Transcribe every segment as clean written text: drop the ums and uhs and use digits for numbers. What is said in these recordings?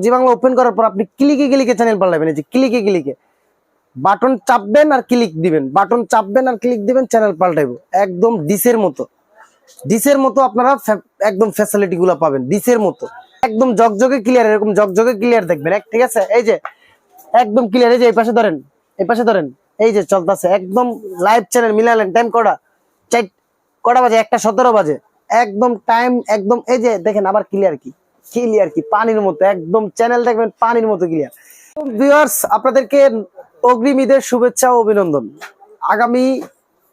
জি Bangla open করার পর আপনি ক্লিকে ক্লিকে চ্যানেল পাল্টাবেন। এই যে ক্লিকে ক্লিকে বাটন চাপবেন আর ক্লিক দিবেন, বাটন চাপবেন আর ক্লিক দিবেন, চ্যানেল পাল্টাইবো একদম ডিসের মতো আপনারা একদম ফ্যাসিলিটি গুলো পাবেন ডিসের মতো, একদম জগজগে ক্লিয়ার, এরকম জগজগে ক্লিয়ার দেখবেন। ঠিক আছে, এই যে একদম ক্লিয়ার। এই যে এই পাশে ধরেন, এই পাশে ধরেন, এই যে চলতেছে একদম লাইভ চ্যানেল। মিলালেন টাইম কটা বাজে, 1:17 বাজে একদম টাইম একদম। এই যে দেখেন আবার ক্লিয়ার কি পানির মতো, একদম চ্যানেল দেখবেন পানির মতো ক্লিয়ার। ভিউয়ার্স, আপনাদেরকে অগ্রিম ঈদের শুভেচ্ছা ও অভিনন্দন। আগামী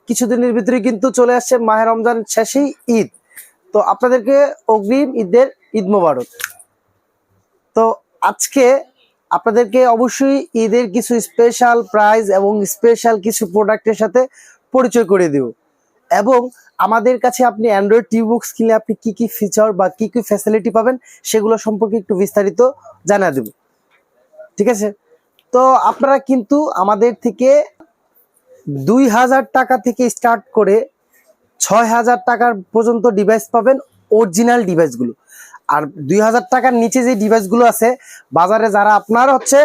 কিছুদিনের ভিতরে কিন্তু চলে আসছে মাহে রমজান শেষেই ঈদ, তো আপনাদেরকে অগ্রিম ঈদ মোবারক। তো আজকে আপনাদেরকে অবশ্যই ঈদের কিছু স্পেশাল প্রাইজ এবং স্পেশাল কিছু প্রোডাক্টের সাথে পরিচয় করে দেব, এবং আমাদের কাছে আপনি অ্যান্ড্রয়েড টিভি বক্স কিনলে আপনি কি কি ফিচার বা কি কি ফ্যাসিলিটি পাবেন সেগুলো সম্পর্কে একটু বিস্তারিত জানা দেব। ঠিক আছে, তো আপনারা কিন্তু আমাদের থেকে 2000 টাকা থেকে স্টার্ট করে 6000 টাকার পর্যন্ত ডিভাইস পাবেন, অরিজিনাল ডিভাইসগুলো। আর 2000 টাকার নিচে যে ডিভাইসগুলো আছে বাজারে, যারা আপনার হচ্ছে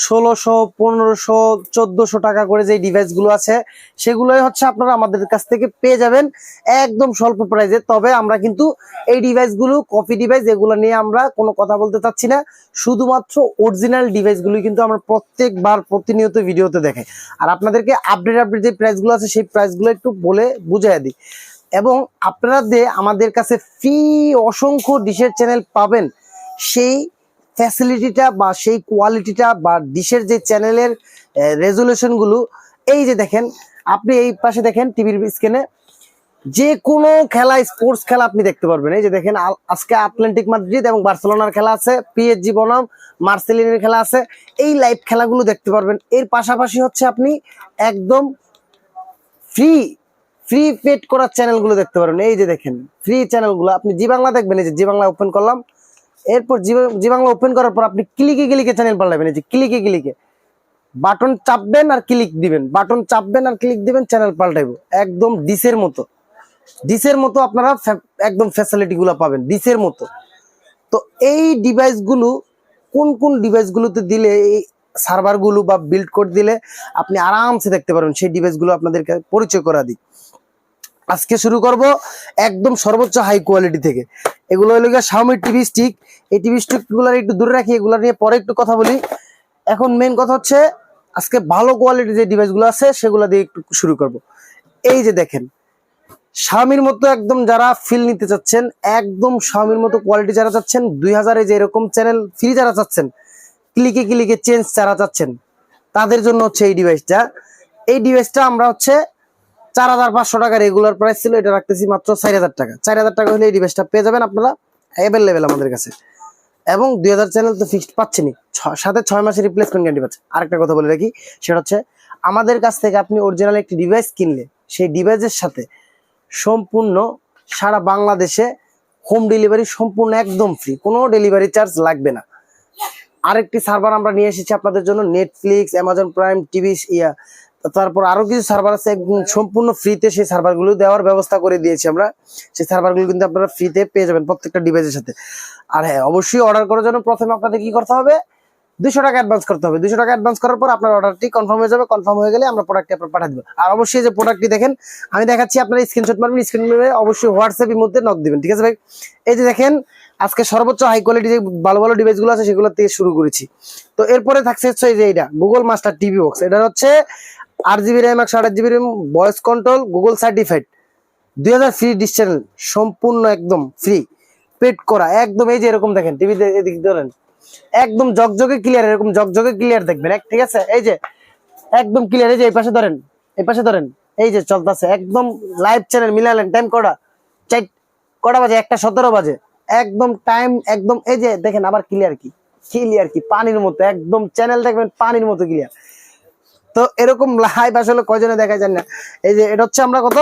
1600, 1500, 1400 টাকা করে যে ডিভাইসগুলো আছে, সেগুলোই হচ্ছে আপনারা আমাদের কাছ থেকে পেয়ে যাবেন একদম স্বল্প প্রাইসে। তবে আমরা কিন্তু এই ডিভাইসগুলো কপি ডিভাইস এগুলো নিয়ে আমরা কোনো কথা বলতে চাচ্ছি না, শুধুমাত্র অরিজিনাল ডিভাইসগুলোই কিন্তু আমরা প্রত্যেকবার প্রতিনিয়ত ভিডিওতে দেখাই। আর আপনাদেরকে আপডেট যে প্রাইসগুলো আছে সেই প্রাইসগুলো একটু বলে বুঝিয়ে দিই। এবং আপনারা যে আমাদের কাছে ফ্রি অসংখ্য ডিশের চ্যানেল পাবেন, সেই ফ্যাসিলিটিটা বা সেই কোয়ালিটিটা বা ডিশের যে চ্যানেলের রেজুলেশনগুলো, এই যে দেখেন আপনি এই পাশে দেখেন টিভির স্ক্রিনে যে কোনো খেলা, স্পোর্টস খেলা আপনি দেখতে পারবেন। এই যে দেখেন আজকে আটলান্টিক মাদ্রিদ এবং বার্সেলোনার খেলা আছে, পিএসজি বনাম মার্সেলিনের খেলা আছে, এই লাইভ খেলাগুলো দেখতে পারবেন। এর পাশাপাশি হচ্ছে আপনি একদম ফ্রি পেড করার চ্যানেলগুলো দেখতে পারবেন। এই যে দেখেন ফ্রি চ্যানেলগুলো আপনি জি বাংলা দেখবেন। এই যে জি বাংলা ওপেন করলাম, এরপর জি বাংলা ওপেন করার পর আপনি ক্লিকে ক্লিকে চ্যানেল পাল্টাবেন। এই যে ক্লিকে ক্লিকে বাটন চাপবেন আর ক্লিক দিবেন, বাটন চাপবেন আর ক্লিক দিবেন, চ্যানেল পাল্টাইবো একদম ডিসের মতো আপনারা একদম ফ্যাসিলিটি গুলো পাবেন ডিসের মতো। তো এই ডিভাইসগুলো কোন ডিভাইসগুলোতে দিলে, এই সার্ভারগুলো বা বিল্ড কোড দিলে আপনি আরামসে দেখতে পারবেন, সেই ডিভাইসগুলো আপনাদেরকে পরিচয় করা দিই। আজকে শুরু করব একদম সর্বোচ্চ হাই কোয়ালিটি থেকে। এগুলো হলো Xiaomi টিভি স্টিক। এই টিভি স্টিকগুলো একটু দূরে রাখি, এগুলো নিয়ে পরে একটু কথা বলি। এখন মেন কথা হচ্ছে আজকে ভালো কোয়ালিটি যে ডিভাইসগুলো আছে সেগুলো দিয়ে একটু শুরু করব। এই যে দেখেন Xiaomiর মতো একদম যারা ফিল নিতে চাচ্ছেন, একদম Xiaomiর মতো কোয়ালিটি যারা চাচ্ছেন, 2000-এ যে এরকম চ্যানেল ফ্রি যারা চাচ্ছেন, ক্লিকে ক্লিকে চেঞ্জ যারা চাচ্ছেন, তাদের জন্য হচ্ছে এই ডিভাইসটা। এই ডিভাইসটা আমরা হচ্ছে 4500 টাকা রেগুলার প্রাইস ছিল, এটা রাখতেছি মাত্র 4000 টাকা। 4000 টাকা হলে এই ডিভাইসটা পেয়ে যাবেন আপনারা অ্যাভেলেবেল আমাদের কাছে। এবং 2000 চ্যানেল তো ফিক্সড পাচ্ছেনই, সাথে 6 মাসের রিপ্লেসমেন্ট গ্যারান্টি পাচ্ছেন। আরেকটা কথা বলে রাখি, সেটা হচ্ছে আমাদের কাছ থেকে আপনি অরিজিনাল একটি ডিভাইস কিনলে সেই ডিভাইসের সাথে সম্পূর্ণ সারা বাংলাদেশে হোম ডেলিভারি সম্পূর্ণ একদম ফ্রি, কোনো ডেলিভারি চার্জ লাগবে না। আরেকটি সার্ভার আমরা নিয়ে এসেছি আপনাদের জন্য, নেটফ্লিক্স, অ্যামাজন প্রাইম, টিভি, তারপর আরো কিছু সার্ভার আছে সম্পূর্ণ ফ্রিতে, সেই সার্ভারগুলো দেওয়ার ব্যবস্থা করে দিয়েছি আমরা। সেই সার্ভারগুলো কিন্তু আপনারা ফ্রিতে পেয়ে যাবেন প্রত্যেকটা ডিভাইসের সাথে। আর হ্যাঁ, অবশ্যই অর্ডার করার জন্য প্রথমে আপনাদের কি করতে হবে, 200 টাকা অ্যাডভান্স করতে হবে। 200 টাকা অ্যাডভান্স করার পর আপনার অর্ডারটি কনফার্ম হয়ে যাবে। কনফার্ম হয়ে গেলে আমরা প্রোডাক্টটি আপনার পাঠিয়ে দেবো। আর অবশ্যই যে প্রোডাক্টটি দেখেন আমি দেখাচ্ছি, আপনারা স্ক্রিনশট মারবেন, স্ক্রিন মেরে অবশ্যই হোয়াটসঅ্যাপের মধ্যে নক দিবেন। ঠিক আছে ভাই? এই যে দেখেন আজকে সর্বোচ্চ হাই কোয়ালিটি যে ভালো ভালো ডিভাইসগুলো আছে সেগুলো থেকে শুরু করেছি। তো এরপরে থাকছে হচ্ছে এই যে এটা গুগল মাস্টার টিভি বক্স। এটা হচ্ছে 8GB RAM, 128GB RAM, voice control, Google certified, 2000 free dish channel, সম্পূর্ণ একদম ফ্রি পেড করা একদম। এই যে এরকম দেখেন টিভিতে, এদিকে ধরেন একদম জগজগে ক্লিয়ার, এরকম জগজগে ক্লিয়ার দেখবেন। ঠিক আছে, এই যে একদম ক্লিয়ার। এই যে এই পাশে ধরেন, এই পাশে ধরেন, এই যে চলতেছে একদম লাইভ চ্যানেল। মিলালেন টাইম কটা বাজে, 1:17 বাজে একদম টাইম একদম। এই যে দেখেন আবার ক্লিয়ার কি পানির মতো, একদম চ্যানেল দেখবেন পানির মতো ক্লিয়ার। তো এরকম লাইভ আসলে কয়জনে দেখা যায় না। এই যে এটা হচ্ছে আমরা কত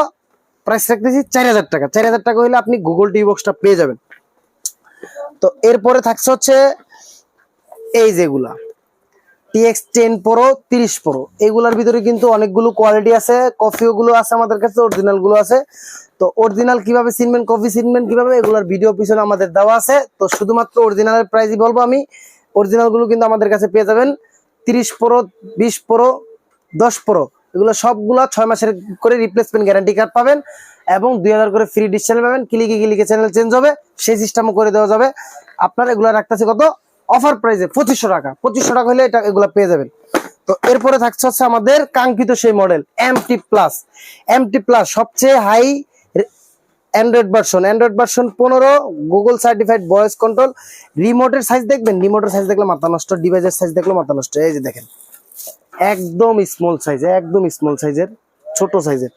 প্রাইস রাখতেছি, 4000 টাকা। 4000 টাকা হলে আপনি গুগল টিভি বক্সটা পেয়ে যাবেন। তো এরপরে থাকছে হচ্ছে এই যেগুলা TX10 Pro 30 Pro এগুলার ভিতরে কিন্তু অনেকগুলো কোয়ালিটি আছে, কফিও গুলো আছে আমাদের কাছে, অরিজিনাল গুলো আছে। তো অরিজিনাল কিভাবে চিনবেন, কফি চিনবেন কিভাবে, এগুলার ভিডিও পিছনে আমাদের দেওয়া আছে। তো শুধুমাত্র অরিজিনালের প্রাইসই বলবো আমি। অরিজিনাল গুলো কিন্তু আমাদের কাছে পেয়ে যাবেন 30 Pro, 20 Pro, 10 Pro, এগুলো সবগুলা 6 মাসের করে রিপ্লেসমেন্ট গ্যারান্টি কার্ড পাবেন এবং 2000 করে ফ্রি ডিশ চ্যানেল পাবেন। ক্লিকে চ্যানেল চেঞ্জ হবে, সেই সিস্টেমও করে দেওয়া যাবে। আপনার এগুলো রাখতেছে কত অফার প্রাইসে 2500 টাকা। 2500 টাকা হলে এটা এগুলো পেয়ে যাবেন। তো এরপরে থাকছে হচ্ছে আমাদের কাঙ্ক্ষিত সেই মডেল MT প্লাস সবচেয়ে high Android version 15, Google certified voice control. রিমোটের সাইজ দেখবেন, রিমোটের সাইজ দেখলে মাথা নষ্ট, ডিভাইসের সাইজ দেখলে মাথা নষ্ট। এই যে দেখেন একদম স্মল সাইজের, ছোট সাইজের,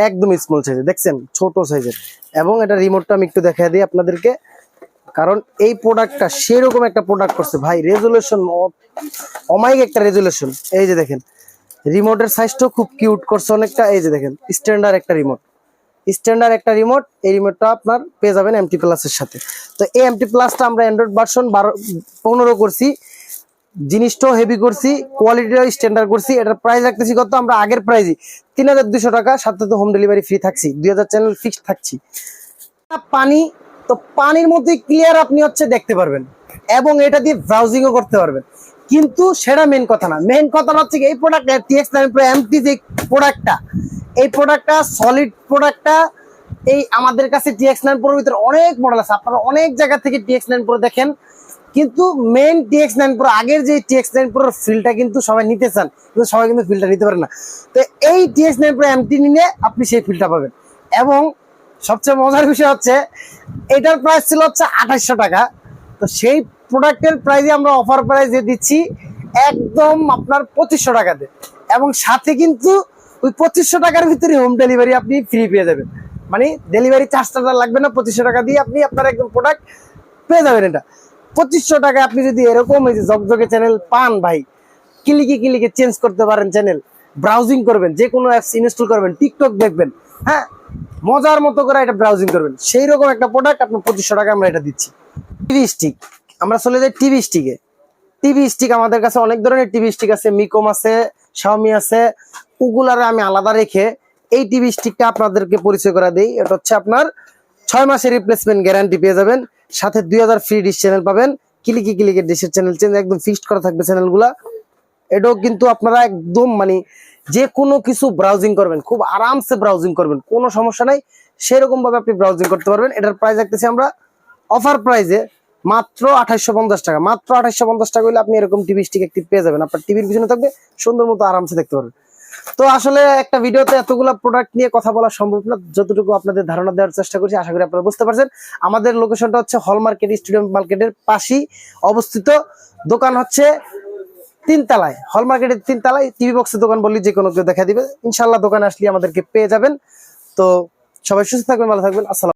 একদম স্মল সাইজের, দেখছেন ছোট সাইজের। এবং এটা রিমোটটা আমি একটু দেখা দিই আপনাদেরকে, কারণ এই প্রোডাক্টটা সেরকম একটা প্রোডাক্ট করছে ভাই, রেজুলেশন অমাইক একটা রেজুলেশন। এই যে দেখেন রিমোটের সাইজটাও খুব কিউট করছে অনেকটা। এই যে দেখেন স্ট্যান্ডার্ড একটা রিমোট, এই রিমোটটা আপনার পেয়ে যাবেন MT প্লাসের সাথে। তো এই MT প্লাসটা আমরা অ্যান্ড্রয়েড ভার্সন 15 করছি, জিনিসটাও হেভি করছি, কোয়ালিটিটাও স্ট্যান্ডার্ড করছি। এটার প্রাইস রাখতেছি কত, আমরা আগের প্রাইসই 3200 টাকা, সাথে তো হোম ডেলিভারি ফ্রি থাকছি, 2000 চ্যানেল ফিক্সড থাকছি। পানি, তো পানির মধ্যে ক্লিয়ার আপনি হচ্ছে দেখতে পারবেন এবং এটা দিয়ে ব্রাউজিংও করতে পারবেন। কিন্তু সেটা মেন কথা না, মেন কথা হচ্ছে এই প্রোডাক্ট TX9 Pro MT যে প্রোডাক্টটা, এই প্রোডাক্টটা সলিড প্রোডাক্টটা। এই আমাদের কাছে TX9 Pro এর ভিতরে অনেক মডেল আছে, আপনারা অনেক জায়গা থেকে TX9 Pro দেখেন, কিন্তু মেন TX9 Pro আগের যে TX9 Pro ফিলটা কিন্তু সবাই নিতে চান, কিন্তু সবাই কিন্তু ফিলটা নিতে পারে না। তো এই TX9 Pro MT নিলে আপনি সেই ফিলটা পাবেন। এবং সবচেয়ে মজার বিষয় হচ্ছে এটার প্রাইস ছিল হচ্ছে 2800 টাকা। তো সেই প্রোডাক্টের প্রাইসে আমরা অফার প্রাইসে দিচ্ছি একদম আপনার 2500 টাকাতে, এবং সাথে কিন্তু ওই 2500 টাকার ভিতরে হোম ডেলিভারি আপনি ফ্রি পেয়ে যাবেন। মানে ডেলিভারি চার্জটা লাগবে না, 2500 টাকা দিয়ে আপনি আপনার একদম প্রোডাক্ট পেয়ে যাবেন। এটা 2500 টাকায় আপনি যদি এরকম এই যে জগজগে চ্যানেল পান ভাই, ক্লিকে চেঞ্জ করতে পারেন চ্যানেল, ব্রাউজিং করবেন, যে কোনো অ্যাপস ইনস্টল করবেন, টিকটক দেখবেন, হ্যাঁ মজার মতো করে এটা ব্রাউজিং করবেন, সেই রকম একটা প্রোডাক্ট আপনার 2500 টাকা আমরা এটা দিচ্ছি। টিভি স্টিক, আমরা চলে যাই টিভি স্টিক। আমাদের কাছে অনেক ধরনের টিভি স্টিক আছে, মিকম আছে, শাওমি আছে, ওগুলার আমি আলাদা রেখে এই টিভি স্টিকটা আপনাদেরকে পরিচয় করা দিই। এটা হচ্ছে আপনার 6 মাসের রিপ্লেসমেন্ট গ্যারান্টি পেয়ে যাবেন, সাথে 2000 ফ্রি ডিশ চ্যানেল পাবেন। ক্লিকে ডিশের চ্যানেল চেঞ্জ একদম ফিক্সড করা থাকবে চ্যানেলগুলা। এটাও কিন্তু আপনারা একদম মানে যে কোনো কিছু ব্রাউজিং করবেন, খুব আরামসে ব্রাউজিং করবেন, কোনো সমস্যা নাই, সেরকম ভাবে আপনি ব্রাউজিং করতে পারবেন। এটার প্রাইস রাখতেছি আমরা অফার প্রাইসে মাত্র 2850 টাকা। মাত্র 2850 টাকা হলে আপনি এরকম টিভি স্টিক একটি পেয়ে যাবেন, আপনার টিভির পিছনে থাকবে, সুন্দর মতো আরামসে দেখতে পারবেন। তো আসলে একটা ভিডিওতে এতগুলো প্রোডাক্ট নিয়ে কথা বলা সম্ভব না, যতটুকু আপনাদের ধারণা দেওয়ার চেষ্টা করছি, আশা করি আপনারা বুঝতে পারছেন। আমাদের লোকেশনটা হচ্ছে হল মার্কেট, স্টেডিয়াম মার্কেটের পাশেই অবস্থিত। দোকান হচ্ছে 3 তলায়, হল মার্কেটের 3 তলায়। টিভি বক্সের দোকান বললি যে কোনো কেউ দেখা দিবে, ইনশাল্লাহ দোকানে আসলে আমাদেরকে পেয়ে যাবেন। তো সবাই সুস্থ থাকবেন, ভালো থাকবেন, আসসালাম।